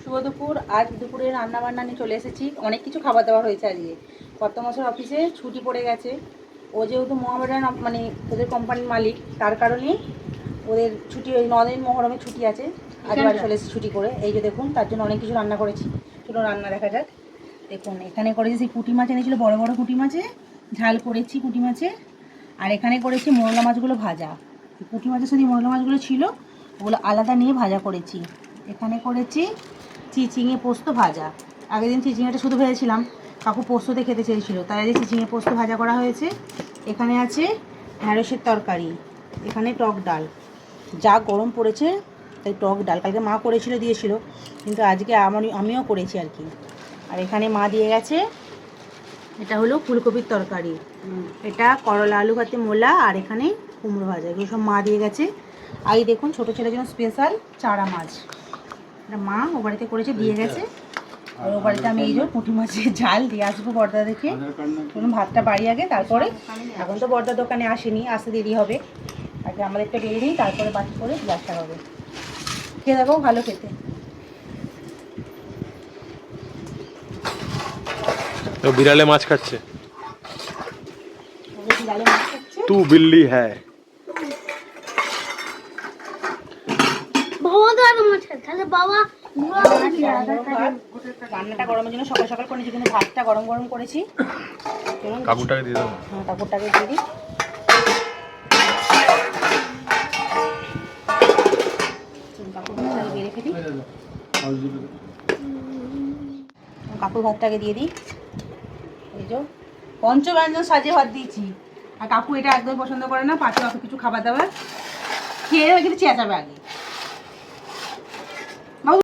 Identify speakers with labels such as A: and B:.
A: শুভ দুপুর। আজ দুপুরে রান্না বান্না নিয়ে চলে এসেছি। অনেক কিছু খাবার দাবার হয়েছে আজকে। কর্তামশার অফিসে ছুটি পড়ে গেছে। ও যেহেতু মোহামেডান মানে ওদের কোম্পানির মালিক, তার কারণে ওদের ছুটি, ওই 9 দিন মহরমের ছুটি আছে। আজ বাড়ি চলে এসেছি ছুটি করে। এই যে দেখুন, তার জন্য অনেক কিছু রান্না করেছি। চলো রান্না দেখা যাক। দেখুন এখানে করেছি সেই পুঁটি মাছ এনেছিল, বড় বড় পুঁটি মাছে ঝাল করেছি পুঁটি মাছে। আর এখানে করেছি মোরলা মাছগুলো ভাজা। পুঁটি মাছের সাথে মোরলা মাছগুলো ছিল, ওগুলো আলাদা নিয়ে ভাজা করেছি। এখানে করেছি চিচিঙে পোস্ত ভাজা। আগের দিন চিচিঙেটা শুধু ভেজেছিলাম, কাকু পোস্ততে খেতে চেয়েছিল, তাই আজকে চিচিঙে পোস্ত ভাজা করা হয়েছে। এখানে আছে ঢ্যাঁড়সের তরকারি, এখানে টক ডাল। যা গরম পড়েছে তাই টক ডাল, কালকে মা করেছিল দিয়েছিল, কিন্তু আজকে আমিও করেছি আর কি। আর এখানে মা দিয়ে গেছে, এটা হলো ফুলকপির তরকারি, এটা করলা আলু ভাতে মোলা, আর এখানে কুমড়ো ভাজা। এগুলো সব মা দিয়ে গেছে। আর এই দেখুন ছোটো ছেলের জন্য স্পেশাল চারা মাছ, এটা মা ও বাড়িতে করেছে দিয়ে গেছে। আর ও বাড়িতে আমি এই যে পুঁটি মাছের ঝাল দিয়ে আসবো বর্দা দেখে। বলুন ভাতটা বাড়ি আগে, তারপরে এখন তো বর্দার দোকানে আসেনি, আসতে দেরি হবে। আগে আমাদের একটা বেরিয়ে নিই, তারপরে বাকি করে দিয়ে আসা হবে। খেয়ে দেখো, ভালো খেতে।
B: বিড়ালে মাছ খাচ্ছে।
A: বিড়ালে মাছ খাচ্ছে।
B: তু বিল্লি হ্যায়।
A: রান্নাটা গরমের জন্য সকাল সকাল করেছি, কিন্তু ভাতটা গরম গরম করেছি।
B: কাকুরটাকে দিয়ে দাও।
A: হ্যাঁ, কাপড়টাকে দিয়ে দিই। কাপড় রেখে দিই, কাপড় ভাতটাকে দিয়ে দিই। এই যে পঞ্চব্যঞ্জন সাজিয়ে ভাত দিয়েছি। আর কাকু এটা একদম পছন্দ করে না, পাশে অত কিছু খাবার দাবার খেয়ে কিন্তু চেঁচাবে আগে।